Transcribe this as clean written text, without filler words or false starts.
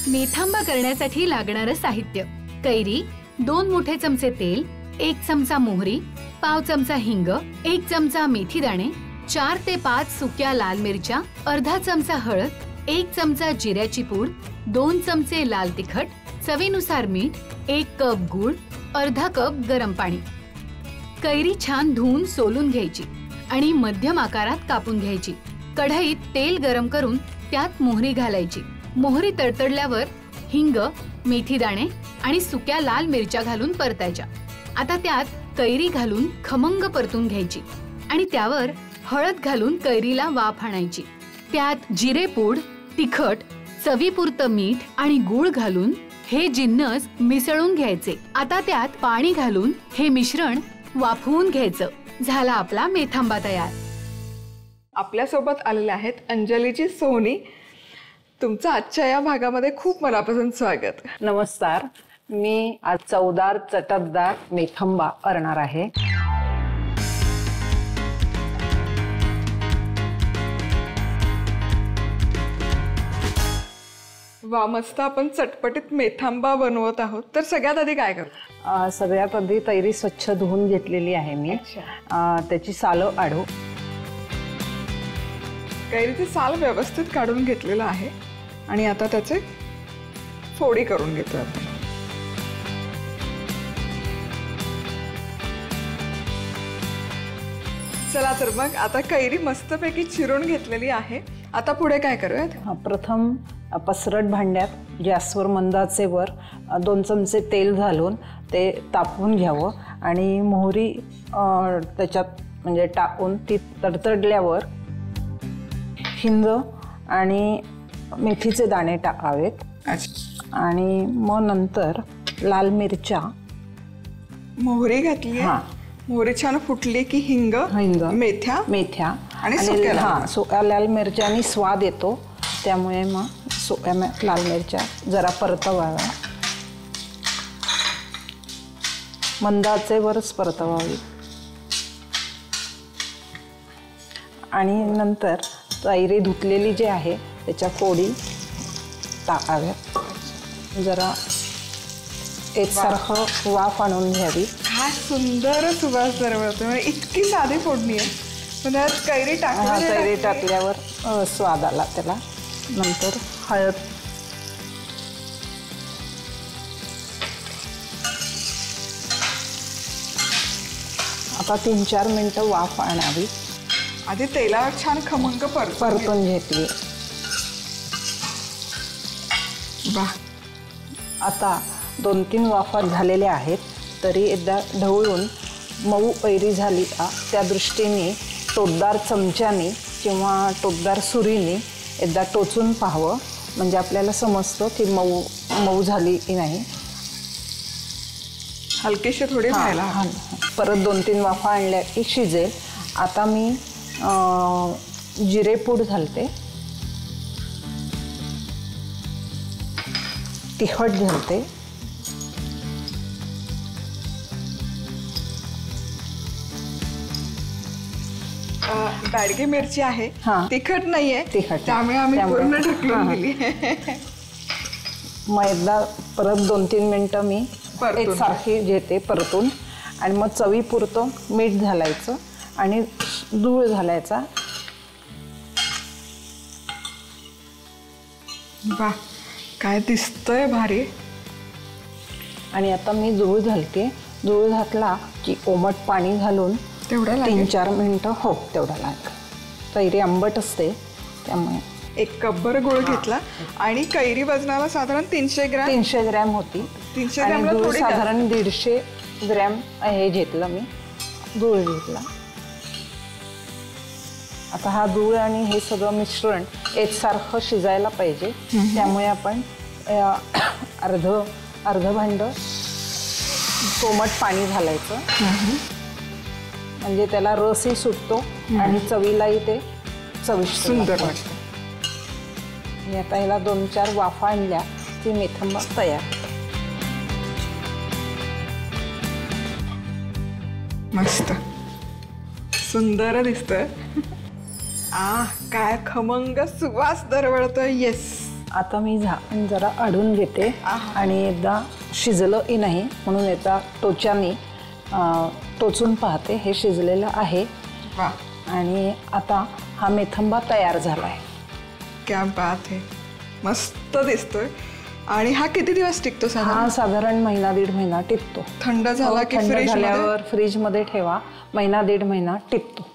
मेथांबा करण्यासाठी लागणारं साहित्य: कैरी, 2 मोठे चमचे तेल, 1 चमचा मोहरी, पाव चमचा हिंग, 1 चमचा मेथी दाणे, 4 ते 5 सुक्या लाल मिरच्या, अर्धा चमचा हळद, 1 चमचा जिऱ्याची पूड, 2 चमचे लाल तिखट, चवीनुसार मीठ, 1 कप गूळ, अर्धा कप गरम पाणी. कैरी छान धुवून सोलून घ्यायची आणि मध्यम आकारात कापून घ्यायची. कढईत तेल गरम करून त्यात मोहरी घालायची. मोहरी तडतडल्यावर हिंग, मेथी दाणे आणि सुक्या लाल मिरच्या घालून परतायच्या. आता त्यात कैरी घालून खमंग परतून घ्यायची आणि त्यावर हळद घालून कैरीला वाफ आणायची. त्यात जिरेपूड, तिखट, चवीपुरतं मीठ आणि गूळ घालून हे जिन्नस मिसळून घ्यायचे. आता त्यात पाणी घालून हे मिश्रण वाफवून घ्यायचं. झाला आपला मेथांबा तयार. आपल्या सोबत आलेले आहेत अंजलीची सोनी. तुमचं आजच्या या भागामध्ये खूप मनापासून स्वागत. नमस्कार. मी आज चवदार चटकदार मेथांबा करणार आहे. वा, मस्त. आपण चटपटीत मेथांबा बनवत आहोत. तर सगळ्यात आधी काय करू? सगळ्यात आधी कैरी स्वच्छ धुवून घेतलेली आहे मी. त्याची सालं काढू. कैरीची साल व्यवस्थित काढून घेतलेलं आहे आणि आता त्याचे फोडी करून घेतोय आपण. चला तर मग आता कैरी मस्तपैकी चिरून घेतलेली आहे. आता पुढे काय करूयात? प्रथम पसरट भांड्यात गॅसवर मंद आचेवर 2 चमचे तेल घालून ते तापवून घ्यावं आणि मोहरी त्याच्यात म्हणजे टाकून ती तडतडल्यावर हिंग आणि मेथीचे दाणे टाकावेत आणि मग नंतर लाल मिरच्या. मोहरी घातली. मोहरी छान फुटली की हिंग, मेथ्या आणि सुक्या लाल मिरच्यानी स्वाद येतो. त्यामुळे मग सुक्या लाल मिरच्या जरा परतवाव्या. मंद आचेवरच परतवावी आणि नंतर कैरी धुतलेली जी आहे त्याच्या फोडी टाकाव्यात. जरा एकसारखं वाफ आणून घ्यावी. हा सुंदर सुवास दरवळतो. इतकी साधी फोडणी आहे पण त्यात कैरी टाकल्यावर स्वाद आला त्याला. नंतर हळद, आता 3-4 मिनिटं वाफ आणावी. आधी तेलावर छान खमंग परतून घेतली. आता 2-3 वाफा झालेल्या आहेत तरी एकदा ढवळून मऊ कैरी झाली का त्या दृष्टीने टोकदार चमच्याने किंवा टोकदार सुरीने एकदा टोचून पाहावं. म्हणजे आपल्याला समजतं की मऊ झाली की नाही. हलकीशी थोडी व्हायला. परत 2-3 वाफा आणल्या की शिजेल. आता मी जिरेपूड घालते, तिखट घालते, बॅडगी मिरची आहे, तिखट नाहीये, त्यामुळे आम्ही पूर्ण ढकलून दिली. मग एकदा परत 2-3 मिनिटं मी एकसारखी घेते परतून आणि मग चवीपुरतं मीठ घालायचं आणि गूळ घालायचा. वा, काय दिसतंय भारी. आणि आता मी गूळ घालते. गूळ घातला की कोमट पाणी घालून तेवढा 3-4 मिनिटं तेवढा लागेल. कैरी आंबट असते त्यामुळे 1 कपभर गूळ घेतला आणि कैरी वजनाला साधारण 300 ग्रॅम होती. 300 ग्रॅमला गूळ साधारण 150 ग्रॅम हे घेतलं मी. गूळ घेतला. आता हा गूळ आणि हे सगळं मिश्रण एकसारखं शिजायला पाहिजे. त्यामुळे आपण अर्ध भांड कोमट पाणी घालायचं. म्हणजे त्याला रसही सुटतो आणि चवीलाही ते चविष्ट सुंदर वाटतं. आता ह्याला 2-4 वाफा आणल्या की मेथांबा तयार. मस्त सुंदर दिसतंय. काय खमंग सुवास दरवळतोय. येस, आता मी झाकण जरा अडून घेते आणि एकदा शिजलं की नाही म्हणून एकदा टोचाने टोचून पाहते. हे शिजलेलं आहे. वा, आणि आता हा मेथंबा तयार झाला आहे. क्या बात आहे, मस्त दिसतोय. आणि हा किती दिवस टिकतो? हा साधारण महिना दीड महिना टिकतो. थंड झाला की थंड फ्रीज झाल्यावर फ्रीजमध्ये ठेवा, महिना दीड महिना टिकतो.